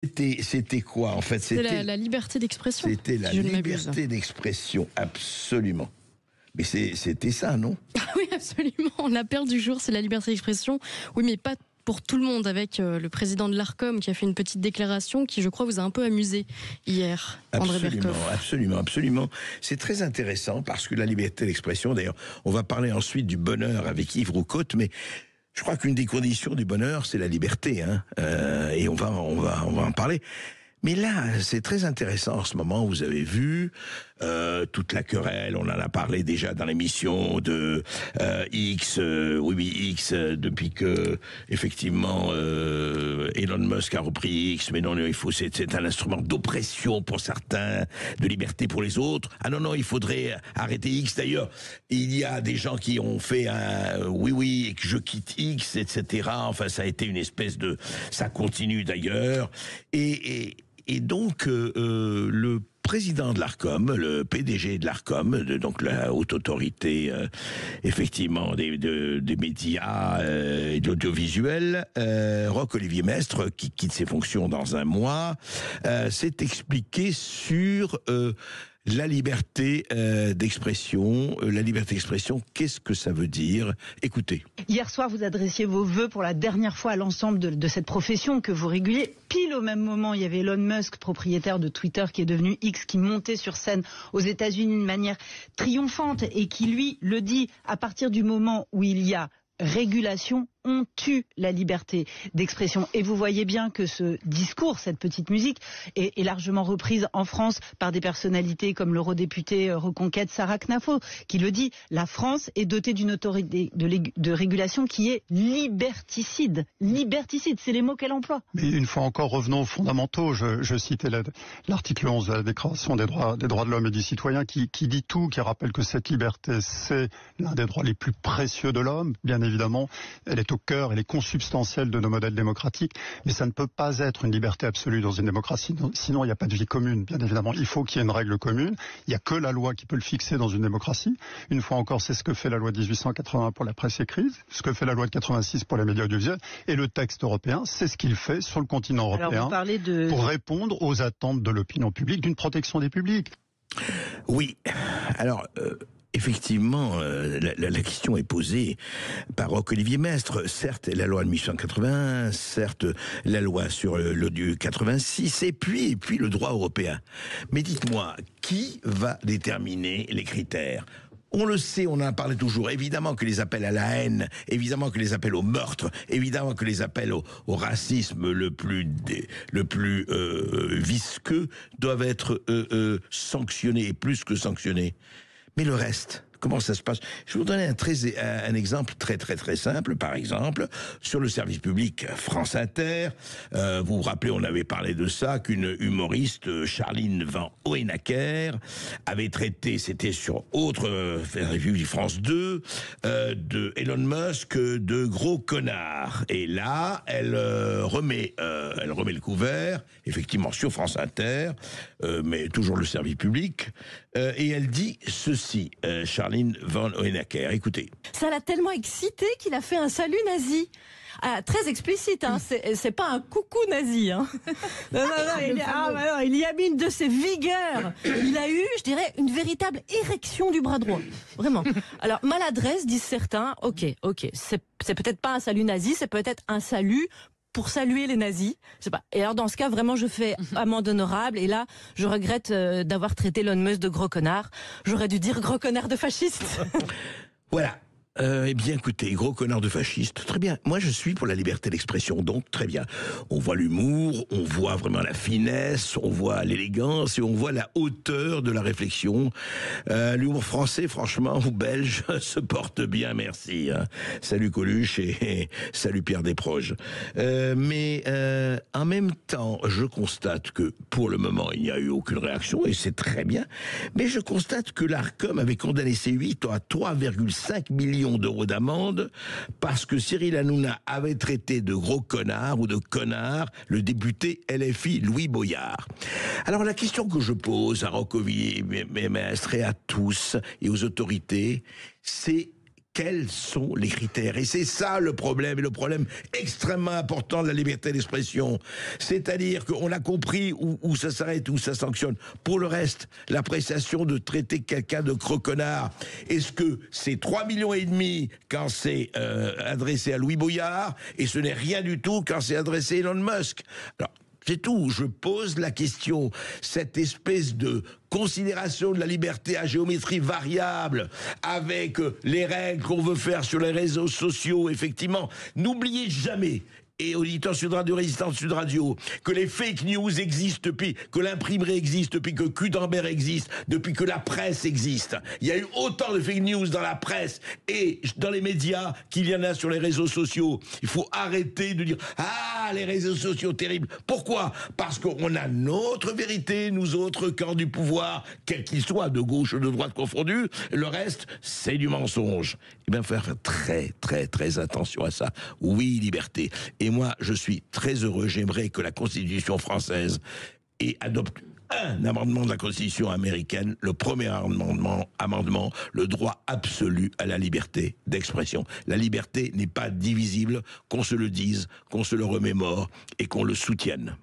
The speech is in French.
C'était quoi en fait? C'était la liberté d'expression. C'était la liberté d'expression, absolument. Mais c'était ça, non? Oui, absolument. La perle du jour, c'est la liberté d'expression. Oui, mais pas pour tout le monde, avec le président de l'Arcom qui a fait une petite déclaration qui, je crois, vous a un peu amusé hier, André Berkoff. Absolument. C'est très intéressant parce que la liberté d'expression, d'ailleurs, on va parler ensuite du bonheur avec Yves Roucotte, mais je crois qu'une des conditions du bonheur, c'est la liberté, hein. Et on va en parler. Mais là, c'est très intéressant en ce moment. Vous avez vu toute la querelle. On en a parlé déjà dans l'émission de X. X depuis que effectivement Elon Musk a repris X. Mais non, c'est un instrument d'oppression pour certains, de liberté pour les autres. Ah non, il faudrait arrêter X. D'ailleurs, il y a des gens qui ont fait un oui, que je quitte X, etc. Enfin, ça a été une espèce de, ça continue d'ailleurs. Et donc, le président de l'Arcom, le PDG de l'Arcom, donc la haute autorité, effectivement, des médias et de l'audiovisuel, Roch-Olivier Mestre, qui quitte ses fonctions dans un mois, s'est expliqué sur la liberté d'expression. La liberté d'expression, qu'est-ce que ça veut dire? Écoutez. Hier soir, vous adressiez vos vœux pour la dernière fois à l'ensemble de cette profession que vous réguliez. Pile au même moment, il y avait Elon Musk, propriétaire de Twitter, qui est devenu X, qui montait sur scène aux États-Unis d'une manière triomphante et qui, lui, le dit, à partir du moment où il y a régulation, on tue la liberté d'expression. Et vous voyez bien que ce discours, cette petite musique, est largement reprise en France par des personnalités comme l'eurodéputée Reconquête Sarah Knafo, qui le dit, la France est dotée d'une autorité de régulation qui est liberticide. Liberticide, c'est les mots qu'elle emploie. Mais une fois encore, revenons aux fondamentaux. Je citais l'article 11 de la Déclaration des droits de l'homme et du citoyen qui dit tout, qui rappelle que cette liberté, c'est l'un des droits les plus précieux de l'homme, bien évidemment. Elle est au cœur, elle est consubstantielle de nos modèles démocratiques, mais ça ne peut pas être une liberté absolue dans une démocratie, sinon il n'y a pas de vie commune, bien évidemment. Il faut qu'il y ait une règle commune, il n'y a que la loi qui peut le fixer dans une démocratie. Une fois encore, c'est ce que fait la loi de 1880 pour la presse écrite, ce que fait la loi de 86 pour les médias audiovisuels, et le texte européen, c'est ce qu'il fait sur le continent européen pour répondre aux attentes de l'opinion publique, d'une protection des publics. Oui, alors... Effectivement, la question est posée par Roch-Olivier Mestre. Certes, la loi de 1880, certes, la loi sur l'ODU 86, et puis le droit européen. Mais dites-moi, qui va déterminer les critères ? On le sait, on en parle toujours. Évidemment que les appels à la haine, évidemment que les appels au meurtre, évidemment que les appels au racisme le plus visqueux doivent être sanctionnés, et plus que sanctionnés. Mais le reste, comment ça se passe? Je vais vous donner un exemple très simple. Par exemple, sur le service public France Inter, vous vous rappelez, on avait parlé de ça, qu'une humoriste, Charline Van Hoenacker, avait traité, c'était sur autre revue du France 2, de Elon Musk de gros connard. Et là, elle remet le couvert, effectivement sur France Inter, mais toujours le service public, et elle dit ceci, Charline Van Hoenacker, écoutez. Ça l'a tellement excité qu'il a fait un salut nazi. Ah, très explicite, hein. C'est pas un coucou nazi, hein. Non, il y a mis une de ses vigueurs. Il a eu, je dirais, une véritable érection du bras droit. Vraiment. Alors, maladresse, disent certains. Ok. C'est peut-être pas un salut nazi, c'est peut-être un salut pour saluer les nazis. Je sais pas. Et alors, dans ce cas, vraiment, je fais amende honorable. Et là, je regrette d'avoir traité Elon Musk de gros connard. J'aurais dû dire gros connard de fasciste. Voilà. Eh bien, écoutez, gros connard de fasciste, très bien. Moi, je suis pour la liberté d'expression, donc très bien. On voit l'humour, on voit vraiment la finesse, on voit l'élégance et on voit la hauteur de la réflexion. L'humour français, franchement, ou belge, se porte bien, merci. Hein. Salut Coluche et salut Pierre Desproges. Mais en même temps, je constate que pour le moment, il n'y a eu aucune réaction et c'est très bien. Mais je constate que l'Arcom avait condamné C8 à 3,5 millions d'euros d'amende parce que Cyril Hanouna avait traité de gros connard ou de connard le député LFI Louis Boyard. Alors la question que je pose à Roch-Olivier Mestre et à tous et aux autorités, c'est quels sont les critères? Et c'est ça le problème, et le problème extrêmement important de la liberté d'expression. C'est-à-dire qu'on a compris où ça s'arrête, où ça sanctionne. Pour le reste, l'appréciation de traiter quelqu'un de croconnard, est-ce que c'est 3,5 millions quand c'est adressé à Louis Boyard, et ce n'est rien du tout quand c'est adressé à Elon Musk? Alors, c'est tout, je pose la question. Cette espèce de considération de la liberté à géométrie variable, avec les règles qu'on veut faire sur les réseaux sociaux, effectivement, n'oubliez jamais, et auditeurs Sud Radio, résistants Sud Radio, que les fake news existent depuis, que l'imprimerie existe, depuis que Gutenberg existe, depuis que la presse existe. Il y a eu autant de fake news dans la presse et dans les médias qu'il y en a sur les réseaux sociaux. Il faut arrêter de dire « Ah, les réseaux sociaux, terribles ». Pourquoi? Parce qu'on a notre vérité, nous autres, camps du pouvoir, quel qu'il soit, de gauche ou de droite confondus. Le reste, c'est du mensonge. Eh bien, il faut faire très, très, très attention à ça. Oui, liberté. Et moi, je suis très heureux, j'aimerais que la Constitution française adopte un amendement de la Constitution américaine, le premier amendement, le droit absolu à la liberté d'expression. La liberté n'est pas divisible, qu'on se le dise, qu'on se le remémore et qu'on le soutienne.